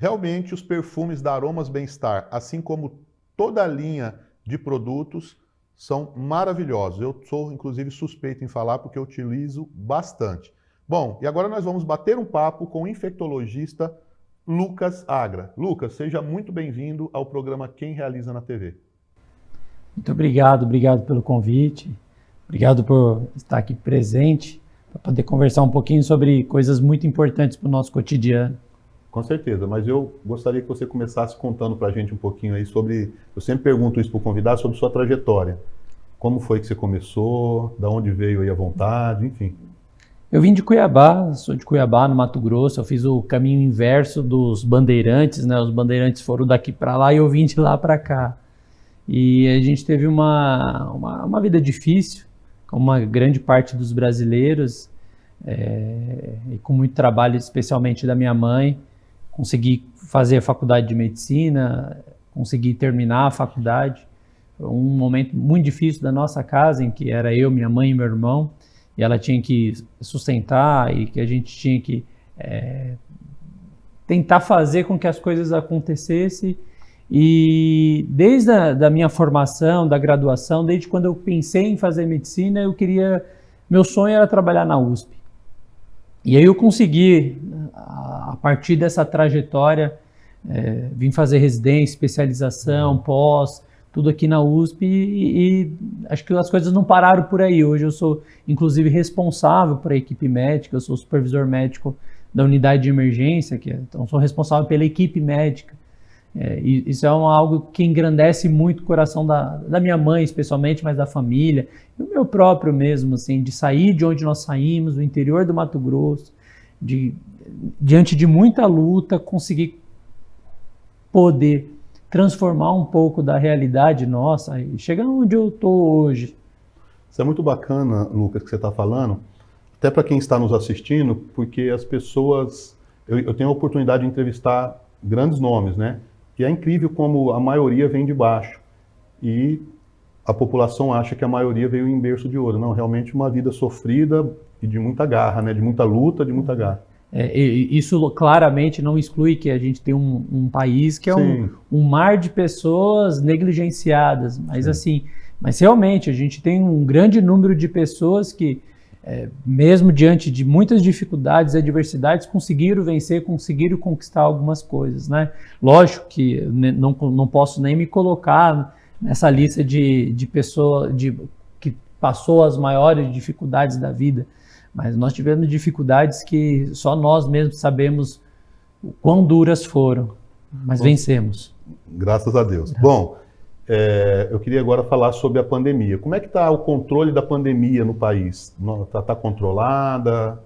Realmente, os perfumes da Aromas Bem-Estar, assim como toda a linha de produtos, são maravilhosos. Eu sou, inclusive, suspeito em falar porque eu utilizo bastante. Bom, e agora nós vamos bater um papo com o infectologista Lucas Agra. Lucas, seja muito bem-vindo ao programa Quem Realiza na TV. Muito obrigado pelo convite. Obrigado por estar aqui presente, para poder conversar um pouquinho sobre coisas muito importantes para o nosso cotidiano. Com certeza, mas eu gostaria que você começasse contando para a gente um pouquinho aí sobre, eu sempre pergunto isso para o convidado, sobre sua trajetória. Como foi que você começou, da onde veio aí a vontade, enfim. Eu vim de Cuiabá, sou de Cuiabá, no Mato Grosso. Eu fiz o caminho inverso dos bandeirantes, né? Os bandeirantes foram daqui para lá e eu vim de lá para cá. E a gente teve uma vida difícil, como uma grande parte dos brasileiros, e com muito trabalho, especialmente da minha mãe. Consegui fazer a faculdade de medicina, consegui terminar a faculdade. Foi um momento muito difícil da nossa casa, em que era eu, minha mãe e meu irmão, e ela tinha que sustentar e que a gente tinha que tentar fazer com que as coisas acontecessem. E desde a minha formação, da graduação, desde quando eu pensei em fazer medicina, meu sonho era trabalhar na USP. E aí eu consegui, a partir dessa trajetória, vim fazer residência, especialização, pós, tudo aqui na USP e acho que as coisas não pararam por aí. Hoje eu sou, inclusive, responsável por a equipe médica, eu sou supervisor médico da unidade de emergência, então sou responsável pela equipe médica. E isso é algo que engrandece muito o coração da minha mãe, especialmente, mas da família, e o meu próprio mesmo, assim, de sair de onde nós saímos, do interior do Mato Grosso, diante de muita luta, conseguir poder transformar um pouco da realidade nossa e chegar onde eu estou hoje. Isso é muito bacana, Lucas, que você está falando, até para quem está nos assistindo, porque as pessoas... Eu tenho a oportunidade de entrevistar grandes nomes, né? E é incrível como a maioria vem de baixo. E a população acha que a maioria veio em berço de ouro. Não, realmente uma vida sofrida e de muita garra, né? De muita luta, de muita garra. Isso claramente não exclui que a gente tem um país que é um mar de pessoas negligenciadas. Mas assim, mas realmente a gente tem um grande número de pessoas que, mesmo diante de muitas dificuldades e adversidades, conseguiram vencer, conseguiram conquistar algumas coisas, né? Lógico que não posso nem me colocar nessa lista de pessoas que passou as maiores dificuldades da vida, mas nós tivemos dificuldades que só nós mesmos sabemos o quão duras foram, mas vencemos. Graças a Deus. Bom, eu queria agora falar sobre a pandemia. Como é que está o controle da pandemia no país? Está controlada?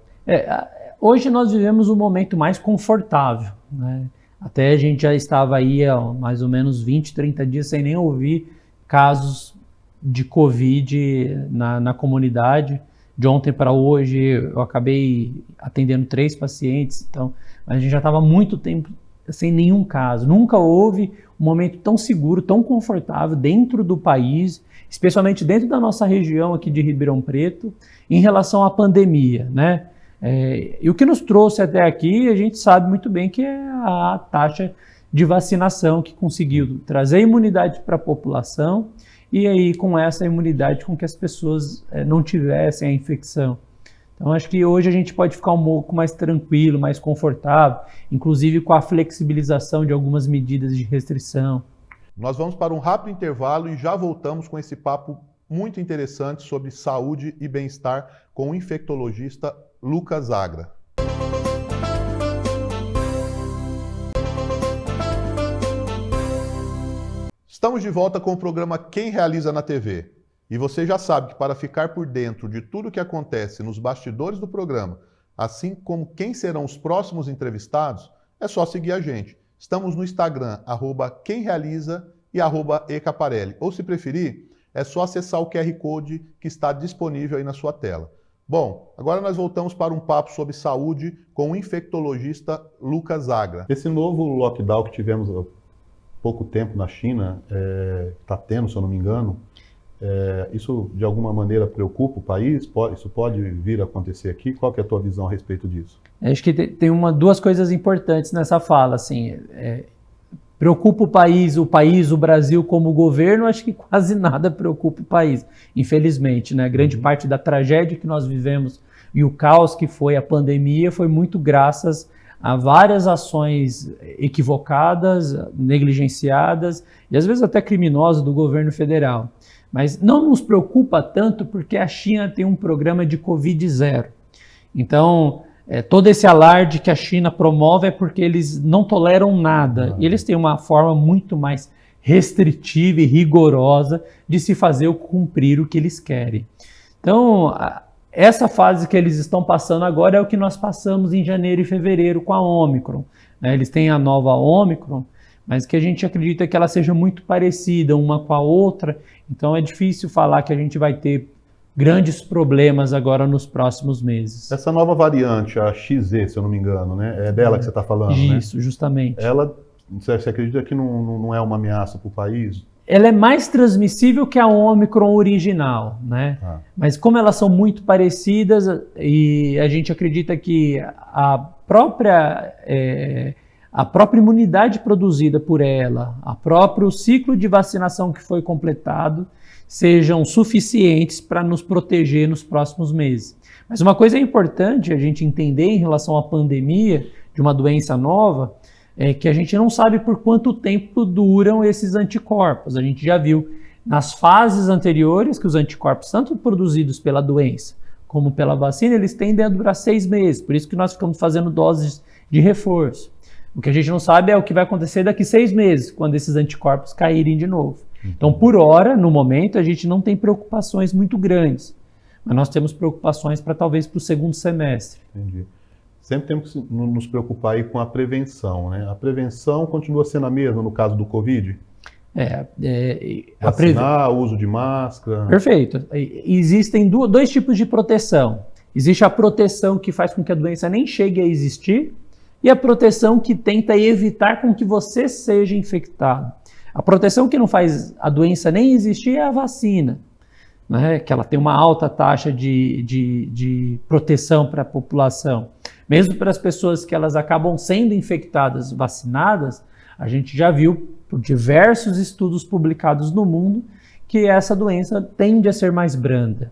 Hoje nós vivemos um momento mais confortável, né? Até a gente já estava aí há mais ou menos 20, 30 dias sem nem ouvir casos de Covid na comunidade. De ontem para hoje eu acabei atendendo 3 pacientes, então a gente já estava muito tempo sem nenhum caso. Nunca houve um momento tão seguro, tão confortável dentro do país, especialmente dentro da nossa região aqui de Ribeirão Preto, em relação à pandemia, né? E o que nos trouxe até aqui, a gente sabe muito bem que é a taxa de vacinação que conseguiu trazer imunidade para a população e aí com essa imunidade com que as pessoas não tivessem a infecção. Então acho que hoje a gente pode ficar um pouco mais tranquilo, mais confortável, inclusive com a flexibilização de algumas medidas de restrição. Nós vamos para um rápido intervalo e já voltamos com esse papo muito interessante sobre saúde e bem-estar com o infectologista Lucas Agra. Estamos de volta com o programa Quem Realiza na TV. E você já sabe que para ficar por dentro de tudo o que acontece nos bastidores do programa, assim como quem serão os próximos entrevistados, é só seguir a gente. Estamos no Instagram, @quemrealiza e @ecaparelli. Ou se preferir, é só acessar o QR Code que está disponível aí na sua tela. Bom, agora nós voltamos para um papo sobre saúde com o infectologista Lucas Agra. Esse novo lockdown que tivemos há pouco tempo na China, está tendo, se eu não me engano, Isso de alguma maneira preocupa o país? Isso pode vir a acontecer aqui? Qual que é a tua visão a respeito disso? Acho que tem duas coisas importantes nessa fala, assim, preocupa o Brasil como governo, acho que quase nada preocupa o país, infelizmente, né? Grande parte da tragédia que nós vivemos e o caos que foi a pandemia foi muito graças a várias ações equivocadas, negligenciadas e às vezes até criminosas do governo federal. Mas não nos preocupa tanto porque a China tem um programa de Covid-0. Então, todo esse alarde que a China promove é porque eles não toleram nada. E eles têm uma forma muito mais restritiva e rigorosa de se fazer cumprir o que eles querem. Então, essa fase que eles estão passando agora é o que nós passamos em janeiro e fevereiro com a Ômicron. Eles têm a nova Ômicron, mas que a gente acredita que ela seja muito parecida uma com a outra. Então, é difícil falar que a gente vai ter grandes problemas agora nos próximos meses. Essa nova variante, a XZ, se eu não me engano, né? É dela que você está falando, né? Isso, justamente. Ela, você acredita que não é uma ameaça para o país? Ela é mais transmissível que a Ômicron original, né? Mas como elas são muito parecidas, e a gente acredita que a própria imunidade produzida por ela, o próprio ciclo de vacinação que foi completado, sejam suficientes para nos proteger nos próximos meses. Mas uma coisa importante a gente entender em relação à pandemia de uma doença nova é que a gente não sabe por quanto tempo duram esses anticorpos. A gente já viu nas fases anteriores que os anticorpos, tanto produzidos pela doença como pela vacina, eles tendem a durar 6 meses. Por isso que nós ficamos fazendo doses de reforço. O que a gente não sabe é o que vai acontecer daqui 6 meses, quando esses anticorpos caírem de novo. Então, por hora, no momento, a gente não tem preocupações muito grandes, mas nós temos preocupações para talvez para o segundo semestre. Entendi. Sempre temos que nos preocupar aí com a prevenção, né? A prevenção continua sendo a mesma no caso do Covid? Vacinar, uso de máscara... Perfeito. Existem dois tipos de proteção. Existe a proteção que faz com que a doença nem chegue a existir e a proteção que tenta evitar com que você seja infectado. A proteção que não faz a doença nem existir é a vacina, né? Que ela tem uma alta taxa de proteção para a população. Mesmo para as pessoas que elas acabam sendo infectadas, vacinadas, a gente já viu por diversos estudos publicados no mundo que essa doença tende a ser mais branda.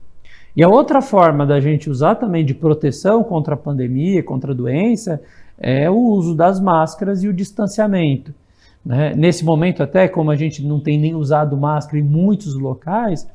E a outra forma da gente usar também de proteção contra a pandemia, contra a doença, é o uso das máscaras e o distanciamento. Né? Nesse momento até, como a gente não tem nem usado máscara em muitos locais,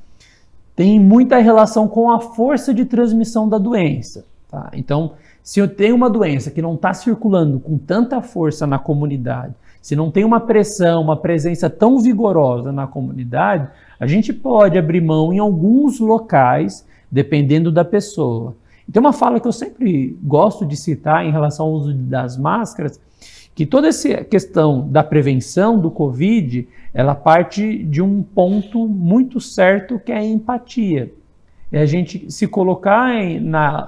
tem muita relação com a força de transmissão da doença. Tá? Então, se eu tenho uma doença que não está circulando com tanta força na comunidade, se não tem uma pressão, uma presença tão vigorosa na comunidade, a gente pode abrir mão em alguns locais, dependendo da pessoa. Tem uma fala que eu sempre gosto de citar em relação ao uso das máscaras, que toda essa questão da prevenção do Covid, ela parte de um ponto muito certo que é a empatia. É a gente se colocar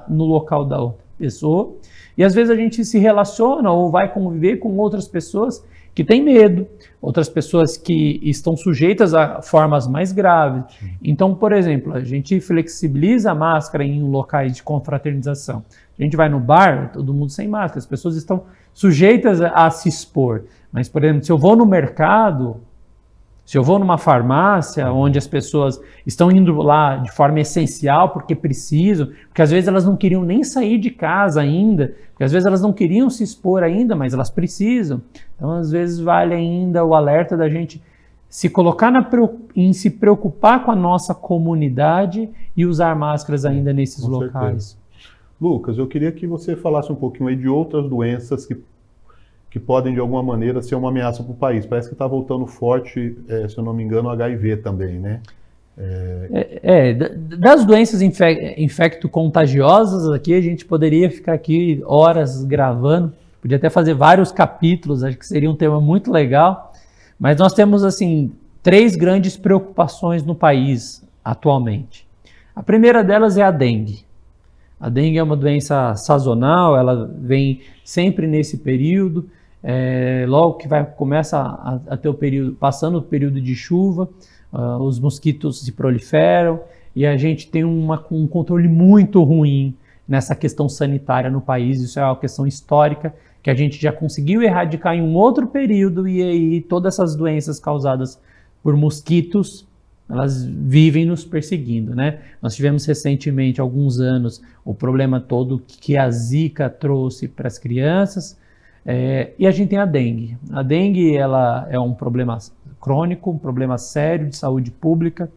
no local da outra pessoa e às vezes a gente se relaciona ou vai conviver com outras pessoas que têm medo, outras pessoas que estão sujeitas a formas mais graves. Então, por exemplo, a gente flexibiliza a máscara em locais de confraternização. A gente vai no bar, todo mundo sem máscara, as pessoas estão sujeitas a se expor. Mas, por exemplo, se eu vou no mercado, se eu vou numa farmácia, onde as pessoas estão indo lá de forma essencial porque precisam, porque às vezes elas não queriam nem sair de casa ainda, porque às vezes elas não queriam se expor ainda, mas elas precisam. Então, às vezes, vale ainda o alerta da gente se colocar em se preocupar com a nossa comunidade e usar máscaras ainda nesses locais. Lucas, eu queria que você falasse um pouquinho aí de outras doenças que podem, de alguma maneira, ser uma ameaça para o país. Parece que está voltando forte, se eu não me engano, o HIV também, né? Das doenças infecto-contagiosas aqui, a gente poderia ficar aqui horas gravando, podia até fazer vários capítulos, acho que seria um tema muito legal, mas nós temos, assim, 3 grandes preocupações no país atualmente. A primeira delas é a dengue. A dengue é uma doença sazonal, ela vem sempre nesse período, logo que começa a ter passando o período de chuva, os mosquitos se proliferam e a gente tem um controle muito ruim nessa questão sanitária no país. Isso é uma questão histórica que a gente já conseguiu erradicar em um outro período, e aí todas essas doenças causadas por mosquitos, elas vivem nos perseguindo, né? Nós tivemos recentemente, há alguns anos, o problema todo que a Zika trouxe para as crianças, e a gente tem a dengue. A dengue, ela é um problema crônico, um problema sério de saúde pública,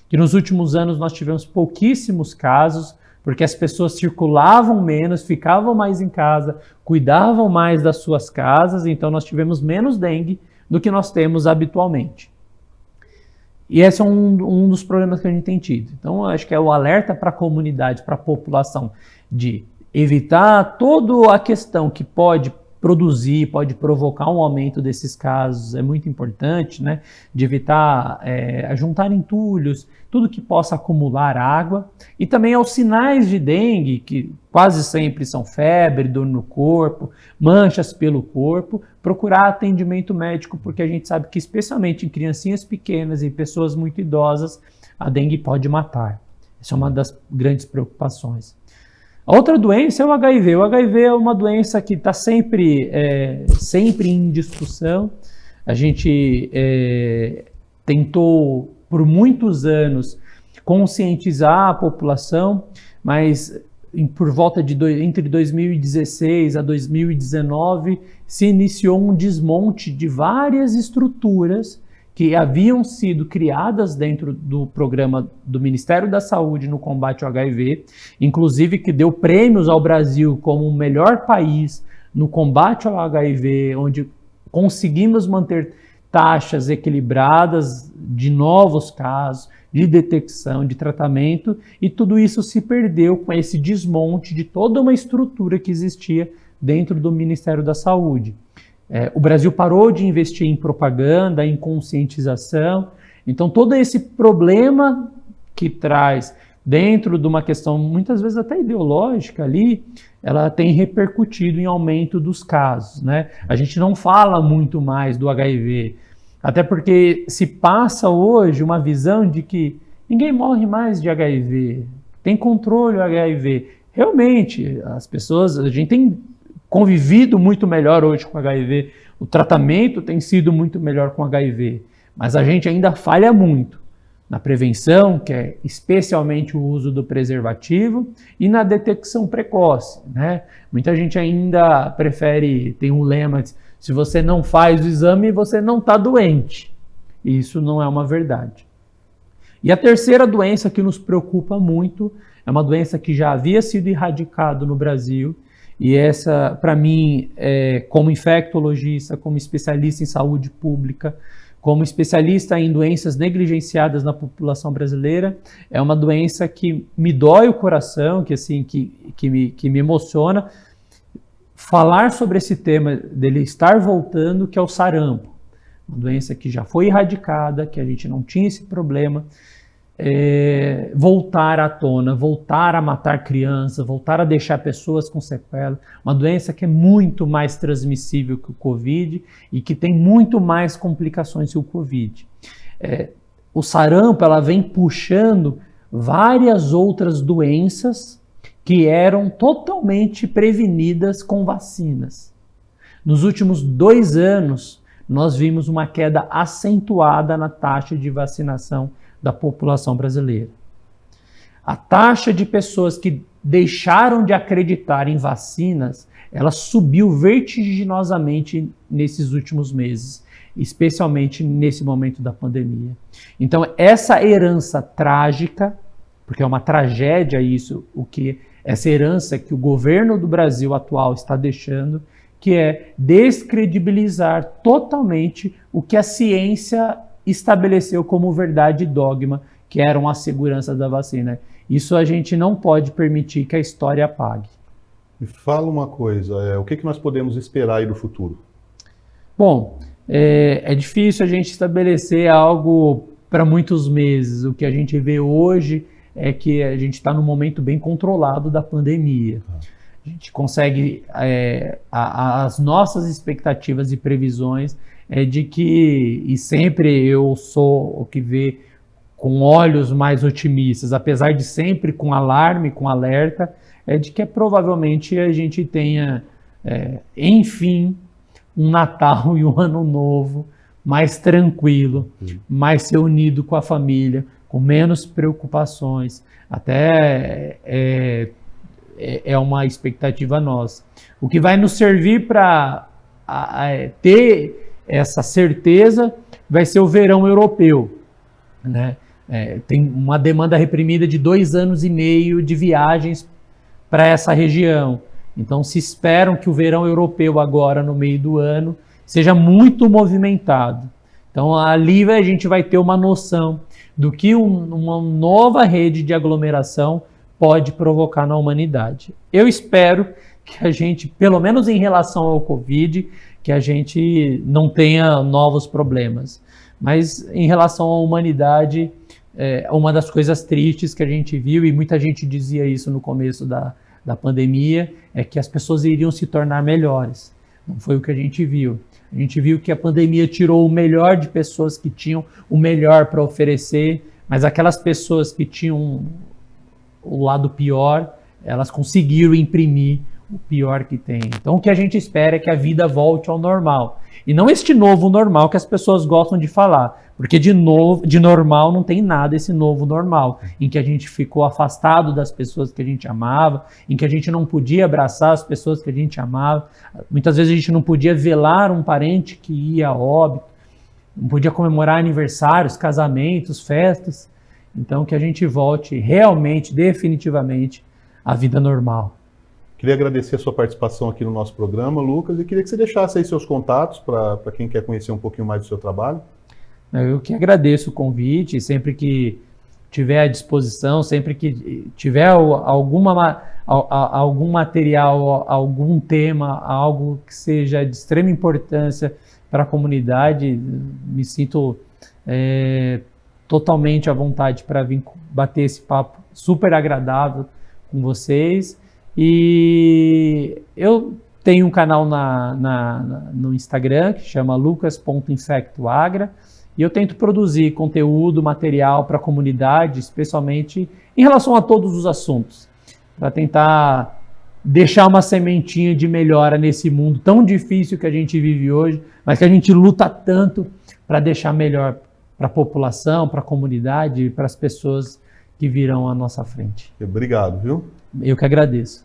que nos últimos anos nós tivemos pouquíssimos casos, porque as pessoas circulavam menos, ficavam mais em casa, cuidavam mais das suas casas, então nós tivemos menos dengue do que nós temos habitualmente. E esse é um dos problemas que a gente tem tido. Então, eu acho que é o alerta para a comunidade, para a população, de evitar toda a questão que pode produzir, pode provocar um aumento desses casos, é muito importante, né? De evitar juntar entulhos, tudo que possa acumular água, e também aos sinais de dengue, que quase sempre são febre, dor no corpo, manchas pelo corpo, procurar atendimento médico, porque a gente sabe que especialmente em criancinhas pequenas e pessoas muito idosas, a dengue pode matar. Essa é uma das grandes preocupações. A outra doença é o HIV. O HIV é uma doença que está sempre em discussão. A gente tentou, por muitos anos, conscientizar a população, mas por volta de entre 2016 a 2019 se iniciou um desmonte de várias estruturas que haviam sido criadas dentro do programa do Ministério da Saúde no combate ao HIV, inclusive que deu prêmios ao Brasil como o melhor país no combate ao HIV, onde conseguimos manter taxas equilibradas de novos casos, de detecção, de tratamento, e tudo isso se perdeu com esse desmonte de toda uma estrutura que existia dentro do Ministério da Saúde. O Brasil parou de investir em propaganda, em conscientização, então todo esse problema que traz dentro de uma questão muitas vezes até ideológica ali, ela tem repercutido em aumento dos casos, né? A gente não fala muito mais do HIV, até porque se passa hoje uma visão de que ninguém morre mais de HIV, tem controle do HIV. Realmente, as pessoas, a gente tem convivido muito melhor hoje com HIV, o tratamento tem sido muito melhor com HIV, mas a gente ainda falha muito na prevenção, que é especialmente o uso do preservativo, e na detecção precoce, né? Muita gente ainda prefere, tem um lema, se você não faz o exame, você não está doente. E isso não é uma verdade. E a terceira doença que nos preocupa muito, é uma doença que já havia sido erradicada no Brasil, e essa, para mim, como infectologista, como especialista em saúde pública, como especialista em doenças negligenciadas na população brasileira, é uma doença que me dói o coração, que me emociona. Falar sobre esse tema, dele estar voltando, que é o sarampo. Uma doença que já foi erradicada, que a gente não tinha esse problema. Voltar à tona, voltar a matar crianças, voltar a deixar pessoas com sequela, uma doença que é muito mais transmissível que o Covid e que tem muito mais complicações que o Covid. O sarampo, ela vem puxando várias outras doenças que eram totalmente prevenidas com vacinas. Nos últimos 2 anos, nós vimos uma queda acentuada na taxa de vacinação da população brasileira. A taxa de pessoas que deixaram de acreditar em vacinas, ela subiu vertiginosamente nesses últimos meses, especialmente nesse momento da pandemia. Então, essa herança trágica, porque é uma tragédia isso, essa herança que o governo do Brasil atual está deixando, que é descredibilizar totalmente o que a ciência estabeleceu como verdade e dogma, que eram a segurança da vacina. Isso a gente não pode permitir que a história apague. Me fala uma coisa, o que nós podemos esperar aí do futuro? Bom, é difícil a gente estabelecer algo para muitos meses. O que a gente vê hoje é que a gente está num momento bem controlado da pandemia. A gente consegue, as nossas expectativas e previsões é de que, e sempre eu sou o que vê com olhos mais otimistas, apesar de sempre com alarme, com alerta, é de que provavelmente a gente tenha, enfim, um Natal e um Ano Novo mais tranquilo, mais ser unido com a família, com menos preocupações. Até é uma expectativa nossa. O que vai nos servir para ter essa certeza vai ser o verão europeu, né? Tem uma demanda reprimida de 2 anos e meio de viagens para essa região. Então se esperam que o verão europeu agora no meio do ano seja muito movimentado. Então ali a gente vai ter uma noção do que uma nova rede de aglomeração pode provocar na humanidade. Eu espero que a gente, pelo menos em relação ao Covid, que a gente não tenha novos problemas. Mas em relação à humanidade, uma das coisas tristes que a gente viu, e muita gente dizia isso no começo da pandemia, é que as pessoas iriam se tornar melhores. Não foi o que a gente viu. A gente viu que a pandemia tirou o melhor de pessoas que tinham o melhor para oferecer, mas aquelas pessoas que tinham o lado pior, elas conseguiram imprimir o pior que tem. Então o que a gente espera é que a vida volte ao normal. E não este novo normal que as pessoas gostam de falar, porque de normal não tem nada esse novo normal, em que a gente ficou afastado das pessoas que a gente amava, em que a gente não podia abraçar as pessoas que a gente amava, muitas vezes a gente não podia velar um parente que ia a óbito, não podia comemorar aniversários, casamentos, festas. Então que a gente volte realmente, definitivamente, à vida normal. Queria agradecer a sua participação aqui no nosso programa, Lucas, e queria que você deixasse aí seus contatos para quem quer conhecer um pouquinho mais do seu trabalho. Eu que agradeço o convite, sempre que tiver à disposição, sempre que tiver algum material, algum tema, algo que seja de extrema importância para a comunidade, me sinto totalmente à vontade para vir bater esse papo super agradável com vocês. E eu tenho um canal no Instagram que chama lucas.infectoagra, e eu tento produzir conteúdo, material para a comunidade, especialmente em relação a todos os assuntos, para tentar deixar uma sementinha de melhora nesse mundo tão difícil que a gente vive hoje, mas que a gente luta tanto para deixar melhor para a população, para a comunidade e para as pessoas que virão à nossa frente. Obrigado, viu? Eu que agradeço.